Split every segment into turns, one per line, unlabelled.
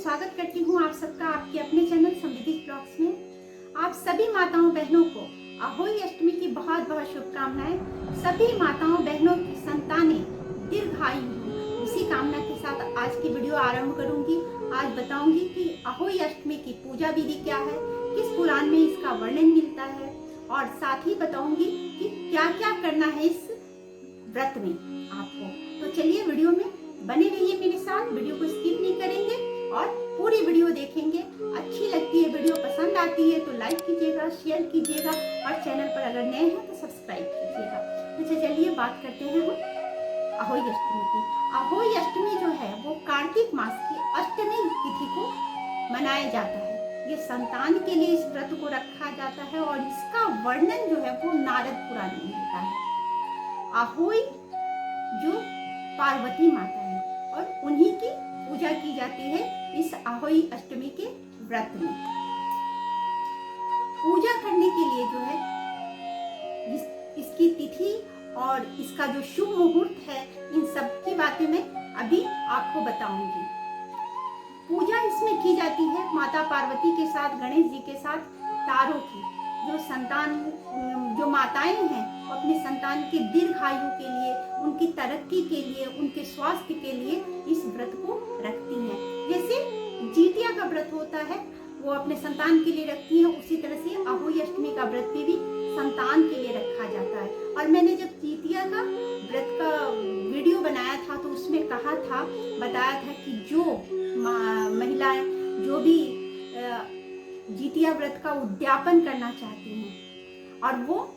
स्वागत करती हूँ आप सबका आपके अपने चैनल समृद्धि ब्लॉग्स में। आप सभी माताओं बहनों को अहोई अष्टमी की बहुत बहुत शुभकामनाएं। सभी माताओं बहनों की संतानें दीर्घायु हों, उसी कामना के साथ आज की वीडियो आरंभ करूंगी। आज बताऊंगी कि अहोई अष्टमी की पूजा विधि क्या है, किस पुराण में इसका वर्णन मिलता है, और साथ ही बताऊंगी कि क्या क्या करना है इस व्रत में आपको। तो चलिए वीडियो में बने रहिए मेरे साथ, वीडियो को स्किप नहीं करेंगे और पूरी वीडियो देखेंगे। अच्छी लगती है वीडियो, पसंद आती है तो लाइक कीजिएगा, शेयर कीजिएगा और चैनल पर अगर नए हैं तो सब्सक्राइब कीजिएगा। तो चलिए बात करते हैं हम अहोई अष्टमी की। अहोई अष्टमी जो है वो कार्तिक मास की अष्टमी तिथि को मनाया जाता है। ये संतान के लिए इस व्रत को रखा जाता है और इसका वर्णन जो है वो नारद पुराण में मिलता है। अहोई जो पार्वती माता है और उन्हीं की पूजा की जाती है इस अहोई अष्टमी के व्रत में। पूजा करने के लिए जो है इसकी तिथि और इसका जो शुभ मुहूर्त है, इन सब की बातें मैं अभी आपको बताऊंगी। पूजा इसमें की जाती है माता पार्वती के साथ, गणेश जी के साथ, तारों की। जो संतान, जो माताएं हैं अपने संतान के दीर्घायु के लिए, उनकी तरक्की के लिए, उनके स्वास्थ्य के लिए इस व्रत को रखती हैं। जैसे जितिया का व्रत होता है वो अपने संतान के लिए रखती हैं, उसी तरह से अहोई अष्टमी का व्रत भी संतान के लिए रखा जाता है। और मैंने जब जितिया का व्रत का वीडियो बनाया था तो उसमें बताया था कि जो महिलाएं जो भी जितिया व्रत का उद्यापन करना चाहती हैं और वो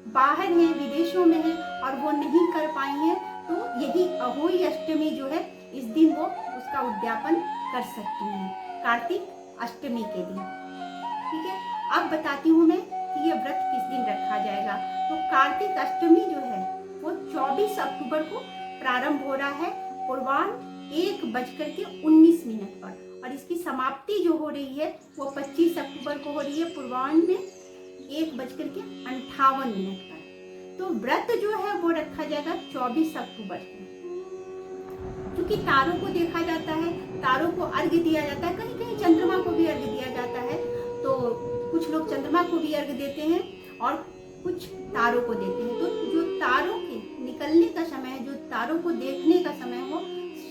बाहर हैं, विदेशों में हैं और वो नहीं कर पाई हैं, तो यही अहोई अष्टमी जो है इस दिन वो उसका उद्यापन कर सकती हैं, कार्तिक अष्टमी के दिन। ठीक है, अब बताती हूँ मैं कि ये व्रत किस दिन रखा जाएगा। तो कार्तिक अष्टमी जो है वो 24 अक्टूबर को प्रारंभ हो रहा है, पूर्वाह्न 1:19 पर, और इसकी समाप्ति जो हो रही है वो 25 अक्टूबर को हो रही है, पूर्वाह्न में 1:58 पर। तो व्रत जो है वो रखा जाएगा 24 अक्टूबर को। क्योंकि तारों को देखा जाता है, तारों को अर्घ्य दिया जाता है, कहीं कहीं चंद्रमा को भी अर्घ्य दिया जाता है। तो कुछ लोग चंद्रमा को भी अर्घ्य देते हैं और कुछ तारों को देते हैं। तो जो तारों के निकलने का समय है, जो तारों को देखने का समय है, वो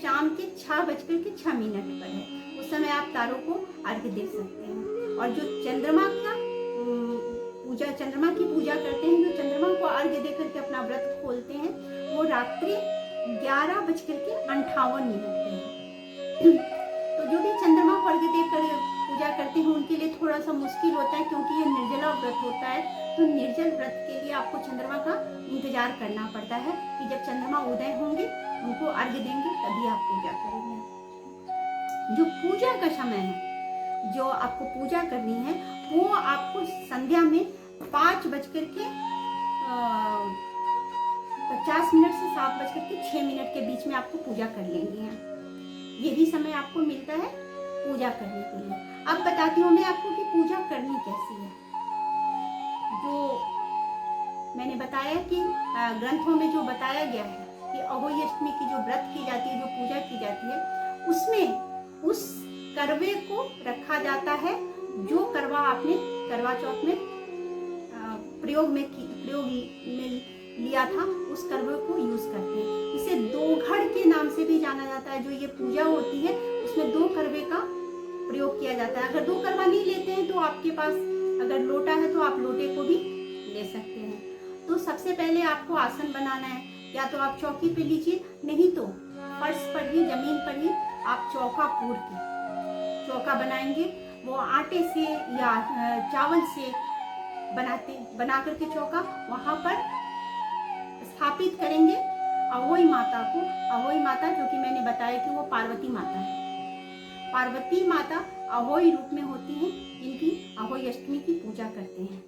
शाम के 6:06 पर है। उस समय आप तारों को अर्घ्य दे सकते हैं। और जो चंद्रमा की पूजा करते हैं, जो चंद्रमा को अर्घ्य देकर के अपना व्रत खोलते हैं, वो रात्रि 11:58 पे है। तो जो भी चंद्रमा को अर्घ्य देकर पूजा करते हैं उनके लिए थोड़ा सा मुश्किल होता है, क्योंकि ये निर्जला व्रत होता है। तो निर्जल व्रत के लिए आपको चंद्रमा का इंतजार करना पड़ता है कि जब चंद्रमा उदय होंगे उनको अर्घ्य देंगे तभी आप पूजा करेंगे। जो पूजा का समय है, जो आपको पूजा करनी है, वो आपको संध्या में 5:50 से 7:06 के बीच में आपको पूजा कर लेनी है। यही समय आपको मिलता है पूजा करने के लिए। अब बताती हूँ मैं आपको कि पूजा करनी कैसी है। जो मैंने बताया कि ग्रंथों में जो बताया गया है कि अहोई अष्टमी की जो व्रत की जाती है, जो पूजा की जाती है, उसमें उस करवे को रखा जाता है जो करवा आपने करवा चौथ में प्रयोग में लिया था, उस करवे को यूज करते हैं। इसे दोघड़ के नाम से भी जाना जाता है। जो ये पूजा होती है उसमें 2 करवे का प्रयोग किया जाता है। अगर 2 करवा नहीं लेते हैं तो आपके पास अगर लोटा है तो आप लोटे को भी ले सकते हैं। तो सबसे पहले आपको आसन बनाना है, या तो आप चौकी पे लीजिए, नहीं तो फर्श पर ही, जमीन पर ही आप चौका बनाएंगे। वो आटे से या चावल से बना करके चौका वहां पर स्थापित करेंगे अहोई माता को। अहोई माता जो कि मैंने बताया कि वो पार्वती माता है। पार्वती माता अहोई रूप में होती हैं, जिनकी अहोई अष्टमी की पूजा करते हैं।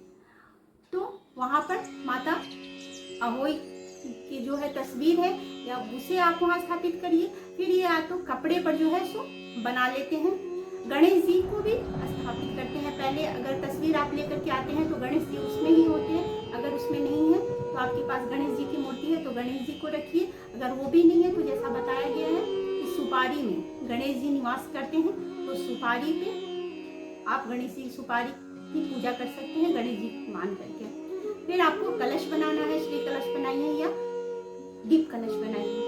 तो वहां पर माता अहोई की जो है तस्वीर है, या उसे आप वहां स्थापित करिए। फिर ये या तो कपड़े पर जो है सो बना लेते हैं। गणेश जी को भी स्थापित करते हैं। पहले अगर तस्वीर आप लेकर के आते हैं तो गणेश जी उसमें ही होते हैं। अगर उसमें नहीं है तो आपके पास गणेश जी की मूर्ति है तो गणेश जी को रखिए। अगर वो भी नहीं है तो जैसा बताया गया है कि सुपारी में गणेश जी निवास करते हैं, तो तो सुपारी पे आप गणेश जी की सुपारी की पूजा कर सकते हैं, गणेश जी को मान करके। फिर आपको कलश बनाना है, श्री कलश बनाइए या दीप कलश बनाइए।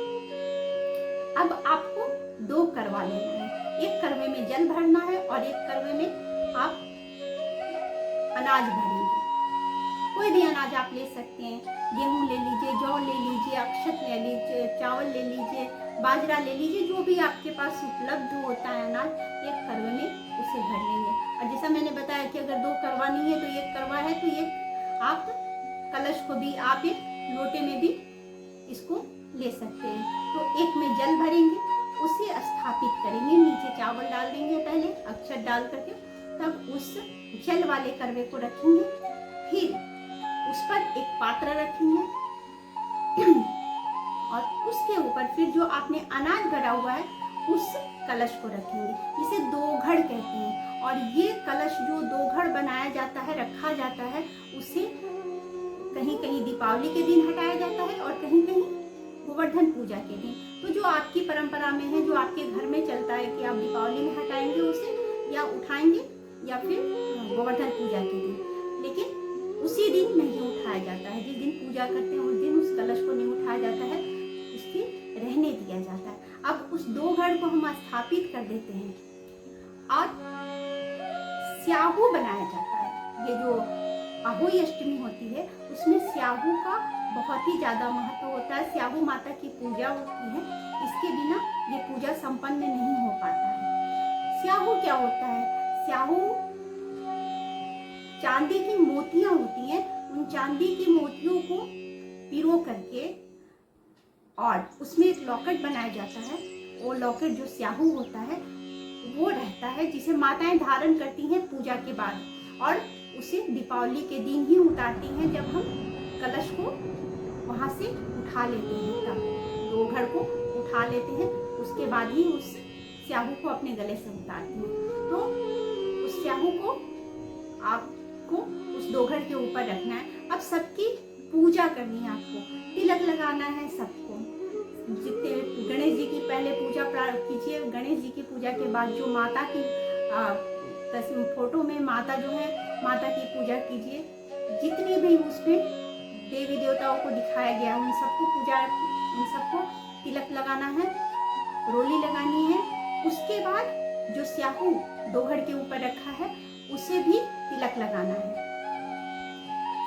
अब आपको 2 करवा लेना है, एक करवे में जल भरना है और एक करवे में आप अनाज भरेंगे। कोई भी अनाज आप ले सकते हैं, गेहूं ले लीजिए, जौ ले लीजिए, अक्षत ले लीजिए, चावल ले लीजिए, बाजरा ले लीजिए, जो भी आपके पास उपलब्ध होता है अनाज, एक करवे में उसे भर लेंगे। और जैसा मैंने बताया कि अगर 2 करवा नहीं है तो एक करवा है तो एक आप कलश को भी आप एक लोटे में भी इसको ले सकते हैं। तो एक में जल भरेंगे, उसे स्थापित करेंगे, नीचे चावल डाल देंगे पहले अक्षत डाल करके, तब उस जल वाले करवे को रखेंगे, फिर उस पर एक पात्र रखेंगे और उसके ऊपर फिर जो आपने अनाज भरा हुआ है उस कलश को रखेंगे, जिसे 2 घड़ कहते हैं। और ये कलश जो 2 घड़ बनाया जाता है, रखा जाता है, उसे कहीं कहीं दीपावली के दिन हटाया जाता है और कहीं कहीं गोवर्धन पूजा के दिन। तो जो आपकी परंपरा में है, जो आपके घर में चलता है कि आप दीपावली में हटाएंगे उसे या उठाएंगे या फिर गोवर्धन पूजा के दिन, लेकिन उसी दिन नहीं उठाया जाता है। जिस दिन पूजा करते हैं उस दिन उस कलश को नहीं उठाया जाता है, उसके रहने दिया जाता है। अब उस 2 घड़ को हम स्थापित कर देते हैं और स्याहू बनाया जाता है। ये जो अहोई अष्टमी होती है उसमें स्याहू का बहुत ही ज्यादा महत्व होता है। स्याहू माता की पूजा होती है, इसके बिना ये पूजा संपन्न नहीं हो पाता है। स्याहू क्या होता है? स्याहू चांदी की मोतियां होती हैं, उन चांदी की मोतियों को पिरो करके और उसमें एक लॉकेट बनाया जाता है। वो लॉकेट जो स्याहू होता है वो रहता है, जिसे माताएं धारण करती हैं पूजा के बाद, और उसे दीपावली के दिन ही उतारती हैं, जब हम कलश को वहां से उठा लेते हैं, तब 2 घड़ को उठा लेते हैं, उसके बाद ही उस स्याहू को अपने गले से उतारती हैं। तो उस स्याहू को आपको उस 2 घड़ के ऊपर रखना है। अब सबकी पूजा करनी है, आपको तिलक लगाना है सबको। जितने गणेश जी की पहले पूजा प्रारंभ कीजिए, गणेश जी की पूजा के बाद जो माता की फोटो में माता जो है, माता की पूजा कीजिए। जितने भी उसमें देवी देवताओं को दिखाया गया उन सबको तिलक लगाना है, रोली लगानी है। उसके बाद जो स्याहू 2 घड़ के ऊपर रखा है उसे भी तिलक लगाना है।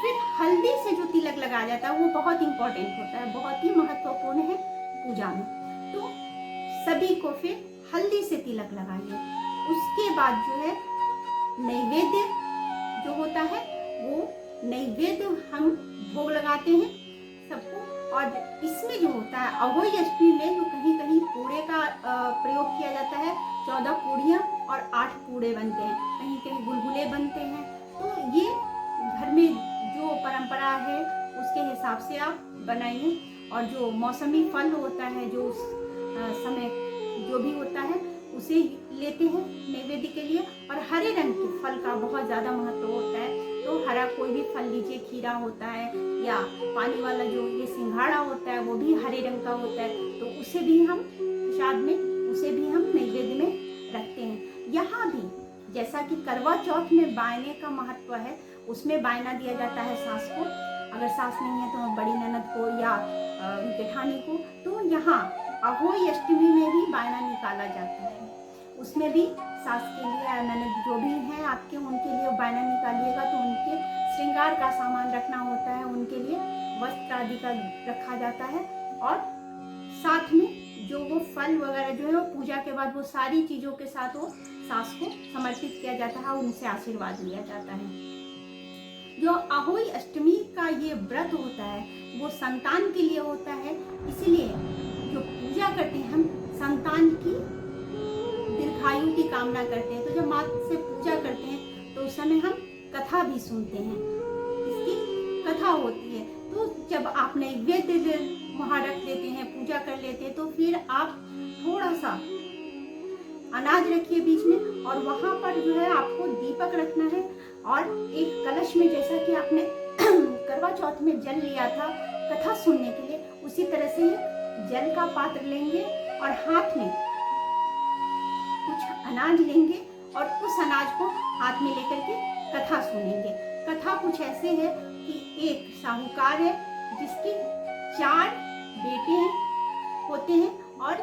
फिर हल्दी से जो तिलक लगाया जाता है वो बहुत इंपॉर्टेंट होता है, बहुत ही महत्वपूर्ण है पूजा में। तो सभी को फिर हल्दी से तिलक लगाइए। उसके बाद जो है नैवेद्य जो होता है वो नैवेद्य हम भोग लगाते हैं सबको। और इसमें जो होता है अहोई अष्टमी में जो कहीं कहीं पूड़े का प्रयोग किया जाता है, 14 पूड़ियाँ और 8 पूड़े बनते हैं, कहीं कहीं गुलगुले बनते हैं। तो ये घर में जो परंपरा है उसके हिसाब से आप बनाइए। और जो मौसमी फल होता है, जो उस समय जो भी होता है उसे लेते हैं नैवेद्य के लिए। और हरे रंग के फल का बहुत ज़्यादा महत्व होता है, तो हरा कोई भी फल लीजिए, खीरा होता है या पानी वाला जो ये सिंघाड़ा होता है वो भी हरे रंग का होता है, तो उसे भी हम प्रसाद में, उसे भी हम नैवेद्य में रखते हैं। यहाँ भी जैसा कि करवा चौथ में बायने का महत्व है, उसमें बायना दिया जाता है सास को, अगर सास नहीं है तो बड़ी ननद को या जेठानी को। तो यहाँ अहोई अष्टमी में भी बायना निकाला जाता है, उसमें भी सास के लिए, ननद जो भी हैं आपके, उनके लिए बायना निकालिएगा। तो उनके श्रृंगार का सामान रखना होता है, उनके लिए वस्त्र आदि का रखा जाता है। और साथ में जो वो फल वगैरह जो है वो पूजा के बाद वो सारी चीज़ों के साथ वो सास को समर्पित किया जाता है, उनसे आशीर्वाद लिया जाता है। जो अहोई अष्टमी का ये व्रत होता है वो संतान के लिए होता है, इसलिए जो पूजा करते हैं हम संतान की दीर्घायु की कामना करते हैं। तो जब माँ से पूजा करते हैं तो उस समय हम कथा भी सुनते हैं, इसकी कथा होती है। तो जब आप नैवेद्य वहाँ रख देते हैं, पूजा कर लेते हैं, तो फिर आप थोड़ा सा अनाज रखिए बीच में, और वहाँ पर जो है आपको दीपक रखना है। और एक कलश में, जैसा कि आपने करवा चौथ में जल लिया था कथा सुनने के लिए, उसी तरह से जल का पात्र लेंगे और हाथ में कुछ अनाज लेंगे और उस अनाज को हाथ में लेकर के कथा सुनेंगे। कथा कुछ ऐसे है कि एक साहूकार है जिसकी 4 बेटे होते हैं और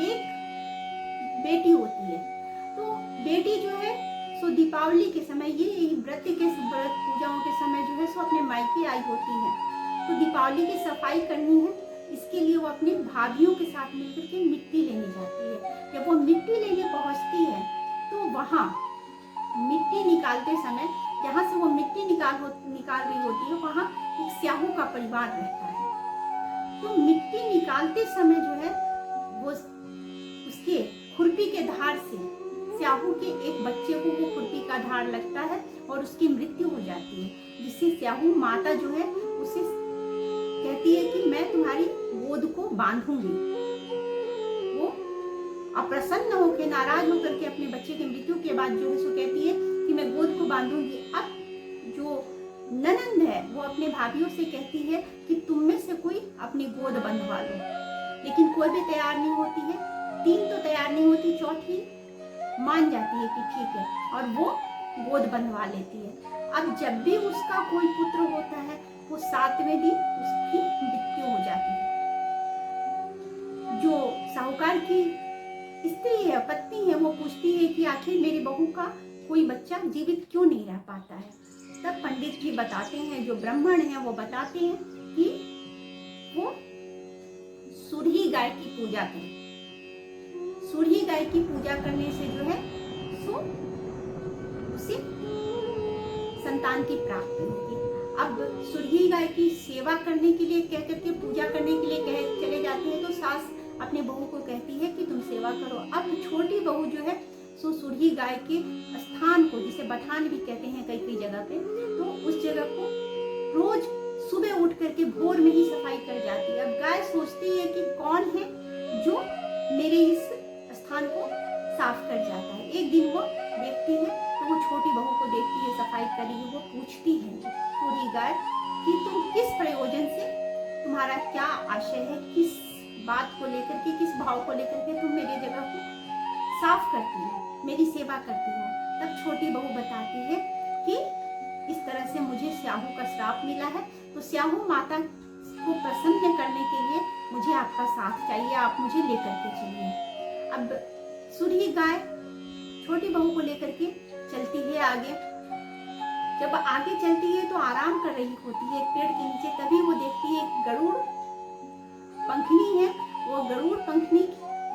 एक बेटी होती है। तो बेटी जो है सो दीपावली के समय, ये व्रत पूजाओं के समय जो है सो अपने मायके आई होती है। तो दीपावली की सफाई करनी है, इसके लिए वो अपने भाभीयों के साथ मिलकर के मिट्टी लेने जाती है। जब वो मिट्टी लेने पहुंचती है तो वहाँ मिट्टी निकालते समय, जहाँ से वो मिट्टी निकाल रही होती है, वहाँ एक स्याहू का परिवार रहता है। तो मिट्टी निकालते समय जो है वो उसके खुरपी के धार से स्याहू के एक बच्चे को वो खुरपी का धार लगता है और उसकी मृत्यु हो जाती है, जिससे स्याहू माता जो है उसे कहती है कि मैं तुम्हारी गोद को बांधूंगी। वो अप्रसन्न होकर, नाराज होकर के अपने बच्चे की मृत्यु के बाद जो है सो कहती है कि मैं गोद को बांधूंगी। अब जो ननंद है वो अपने भाभीयों से कहती है कि तुम में से कोई अपनी गोद बंधवा लो, लेकिन कोई भी तैयार नहीं होती है। 3 तो तैयार नहीं होती, चौथी मान जाती है कि ठीक है, और वो गोद बंधवा लेती है। अब जब भी उसका कोई पुत्र होता है वो 7वें दिन उसकी मृत्यु हो जाती है। जो साहूकार की स्त्री है, पत्नी है, वो पूछती है कि आखिर मेरी बहू का कोई बच्चा जीवित क्यों नहीं रह पाता है। तब पंडित जी बताते हैं, जो ब्राह्मण हैं वो बताते हैं कि वो सुरही गाय की पूजा करें। सुरही गाय की पूजा करने से जो है सो उसे संतान की प्राप्ति होगी। अब सुरही गाय की सेवा करने के लिए कह करके, पूजा करने के लिए चले जाते हैं, तो सास अपने बहू को कहती है कि तुम सेवा करो। अब छोटी बहू जो है सो सुरही गाय के स्थान को, जिसे बठान भी कहते हैं कई जगह पे, तो उस जगह को रोज सुबह उठ करके भोर में ही सफाई कर जाती है। अब गाय सोचती है कि कौन है जो मेरे इस स्थान को साफ कर जाता है। एक दिन वो देखती है तो वो छोटी बहू को देखती है सफाई कर रही है। वो पूछती है सुरही गाय कि तुम किस प्रयोजन से, तुम्हारा क्या आशय है, किस बात को लेकर के, किस भाव को लेकर के तुम मेरी जगह को साफ करती हो, मेरी सेवा करती हो। तब छोटी बहू बताती है कि इस तरह से मुझे स्याहू का श्राप मिला है, तो स्याहू माता को प्रसन्न करने के लिए मुझे आपका साथ चाहिए, आप मुझे लेकर के चलिए। अब सुरही गाय छोटी बहू को लेकर के चलती है आगे। जब आगे चलती है तो आराम कर रही होती है एक पेड़ के नीचे, तभी वो देखती है एक गरुड़ पंखनी है। वो गरुड़ पंखनी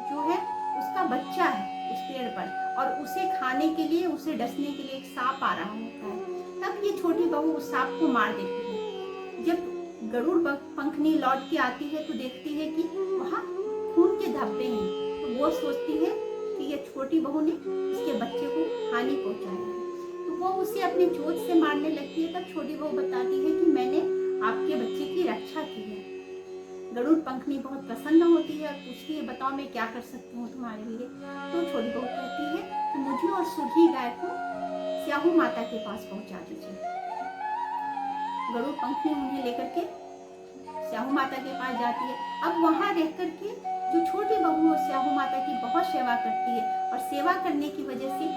जो है उसका बच्चा है उस पेड़ पर, और उसे खाने के लिए, उसे डसने के लिए एक सांप आ रहा होता है। तब ये छोटी बहू उस सांप को मार देती है। जब गरुड़ पंखनी लौट के आती है तो देखती है कि वहाँ खून के धब्बे हैं। तो वो सोचती है कि ये छोटी बहू ने उसके बच्चे को हानि पहुंचाया है, तो वो उसे अपने चोट से मारने लगती है। तब छोटी बहू बताती है कि मैंने आपके बच्चे की रक्षा की है। गरुड़ पंखनी बहुत प्रसन्न होती है और पूछती है बताओ मैं क्या कर सकती हूँ तुम्हारे लिए। तो छोटी बहू कहती है कि मुझे और सुरही गाय को स्याहू माता के पास पहुंचा दीजिए। गरुड़ पंखनी उन्हें लेकर के स्याहू माता के पास जाती है। अब वहां रह करके जो छोटी बहू स्याहू माता की बहुत सेवा करती है, और सेवा करने की वजह से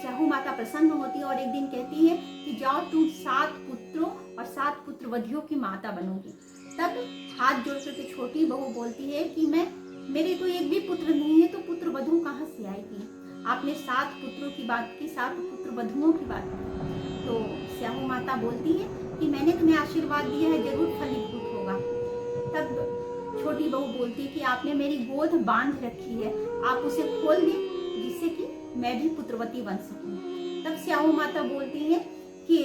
स्याहू माता प्रसन्न होती है और एक दिन कहती है कि जाओ तुम 7 पुत्रों और 7 पुत्र वधियों की माता बनोगी। तब हाथ जोड़ करके छोटी बहू बोलती है कि मेरे तो एक भी पुत्र नहीं है, तो पुत्र वधू कहाँ से आएगी। आपने 7 पुत्रों की बात की, 7 पुत्र वधुओं की बात की। तो स्याहू माता बोलती है कि मैंने तुम्हें आशीर्वाद दिया है, जरूर फलीभूत होगा। तब छोटी बहू बोलती है कि आपने मेरी गोद बांध रखी है, आप उसे खोल दें जिससे कि मैं भी पुत्रवती बन सकूं। तब स्याहू माता बोलती है कि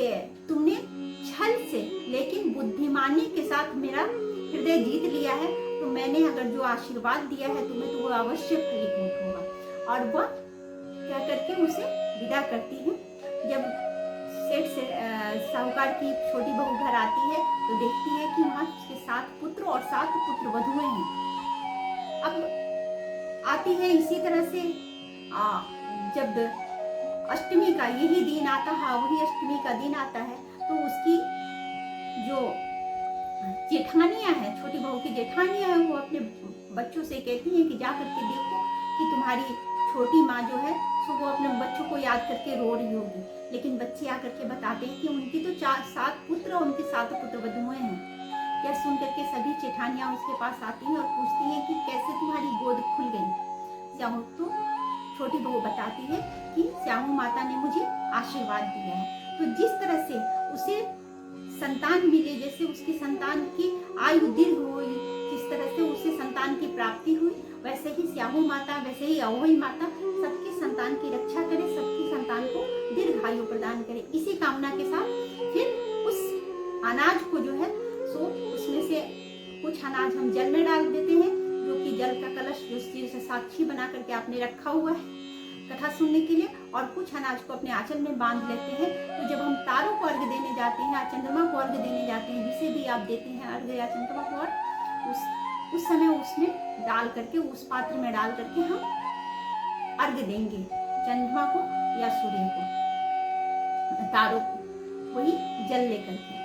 तुमने छल से लेकिन बुद्धिमानी के साथ मेरा हृदय जीत लिया है, तो मैंने अगर जो आशीर्वाद दिया है तुम्हें, तो वो अवश्य फलीभूत होगा। और वह क्या करके उसे विदा करती है। जब सेठ से साहूकार की छोटी बहू घर आती है तो देखती है कि वहाँ उसके 7 पुत्र और 7 पुत्र वधुएं हैं। अब आती है इसी तरह से जब अष्टमी का यही दिन आता है, वही अष्टमी का दिन आता है, तो उसकी जो जेठानियां हैं, छोटी बहू की जेठानियां हैं, वो अपने बच्चों से कहती हैं कि जा करके देखो कि तुम्हारी छोटी माँ जो है सो वो अपने बच्चों को याद करके रो रही होगी, लेकिन बच्चे आकर के बताते हैं कि उनकी तो 7 पुत्र और उनके 7 पुत्र वधुएं हैं। यह सुन करके सभी जेठानियां उसके पास आती हैं और पूछती हैं कि कैसे तुम्हारी गोद खुल गई। स्याहू तो छोटी बहू बताती है कि स्याहू माता ने मुझे आशीर्वाद दिया है। तो जिस तरह से उसे संतान मिले, जैसे उसकी संतान की आयु दीर्घ हुई, जिस तरह से उसे संतान की प्राप्ति हुई, वैसे ही स्याहू माता, वैसे ही अहोई माता सबकी संतान की रक्षा करे, सबकी संतान को दीर्घायु प्रदान करे। इसी कामना के साथ फिर उस अनाज को जो है सो उसमें से कुछ अनाज हम जल में डाल देते हैं, जो कि जल का कलश जो साक्षी बना करके आपने रखा हुआ है कथा सुनने के लिए, और कुछ अनाज को अपने आंचल में बांध लेते हैं। तो जब हम तारों को अर्घ देने जाते हैं, चंद्रमा को अर्घ देने जाते हैं, जिसे भी आप देते हैं अर्घ या चंद्रमा को अर्घ, उस समय उसमें डाल करके, उस पात्र में डाल करके हम अर्घ देंगे चंद्रमा को या सूर्य को, तारों को, वही जल लेकर के।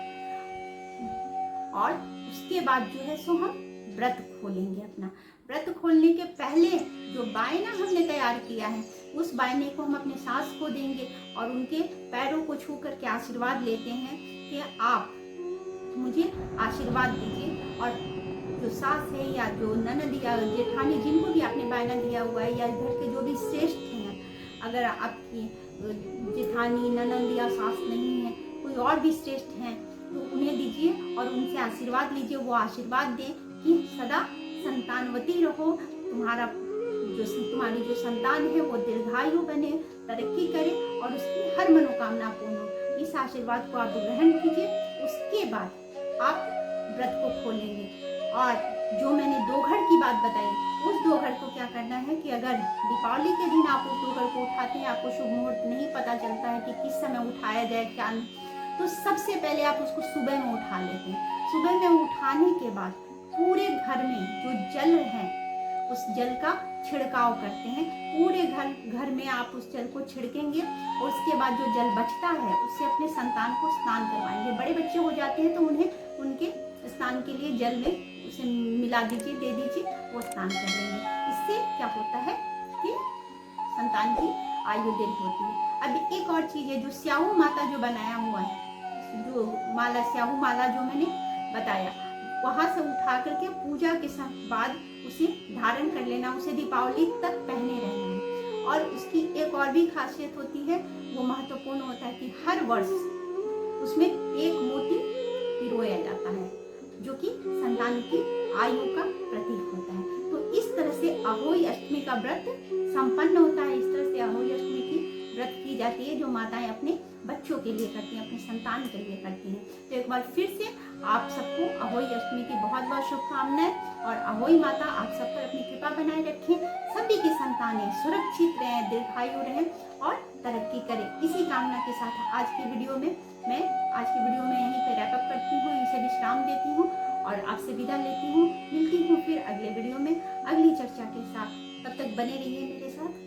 और उसके बाद जो है सो हम व्रत खोलेंगे। अपना व्रत खोलने के पहले जो बायना हमने तैयार किया है, उस बायने को हम अपने सास को देंगे और उनके पैरों को छू करके आशीर्वाद लेते हैं कि आप मुझे आशीर्वाद दीजिए। और जो सास है या जो ननद या जेठानी, जिनको भी आपने बायना दिया हुआ है, या घर के जो भी श्रेष्ठ हैं, अगर आपकी जेठानी, ननद या सास नहीं है, कोई और भी श्रेष्ठ हैं, तो उन्हें दीजिए और उनसे आशीर्वाद लीजिए। वो आशीर्वाद दें कि सदा संतानवती रहो, तुम्हारी जो संतान है वो दीर्घायु बने, तरक्की करे और उसकी हर मनोकामना पूर्ण हो। इस आशीर्वाद को आप ग्रहण कीजिए। उसके बाद आप व्रत को खोलेंगे। और जो मैंने दोघड़ की बात बताई, उस दोघड़ को क्या करना है कि अगर दीपावली के दिन आप उस दोघड़ को उठाते हैं, आपको शुभ मुहूर्त नहीं पता चलता है कि किस समय उठाया जाए क्या, तो सबसे पहले आप उसको सुबह में उठा लेते हैं। सुबह में उठाने के बाद पूरे घर में जो जल है उस जल का छिड़काव करते हैं। पूरे घर में आप उस जल को छिड़केंगे और उसके बाद जो जल बचता है उससे अपने संतान को स्नान करवाएंगे। बड़े बच्चे हो जाते हैं तो उन्हें उनके स्नान के लिए जल में उसे मिला दीजिए, दे दीजिए, वो स्नान कर लेंगे। इससे क्या होता है कि संतान की आयु दीर्घ होती है। अब एक और चीज़ है, जो स्याहू माता जो बनाया हुआ है, जो माला, स्याहू माला जो मैंने बताया, वहां से उठा करके पूजा के बाद उसे धारण कर लेना, उसे दीपावली तक पहने रहना है। और उसकी एक और भी खासियत होती है, वो महत्वपूर्ण होता है कि हर वर्ष उसमें एक मोती पिरोया जाता है, जो कि संतान की आयु का प्रतीक होता है। तो इस तरह से अहोई अष्टमी का व्रत संपन्न होता है। इस तरह से अहोई अष्टमी की व्रत की जाती है, जो माताएं अपने बच्चों के लिए करती हैं, अपने संतान के लिए करती हैं। तो एक बार फिर से आप सबको अहोई अष्टमी की बहुत बहुत शुभकामनाएं, और अहोई माता आप सब पर अपनी कृपा बनाए रखें। सभी की संतानें सुरक्षित रहें, दीर्घायु रहें और तरक्की करें। इसी कामना के साथ आज की वीडियो में यहीं पे रैप अप करती हूँ, इसे विश्राम देती हूँ और आपसे विदा लेती हूँ। मिलती हूँ फिर अगले वीडियो में अगली चर्चा के साथ। तब तक बने रहिए मेरे साथ।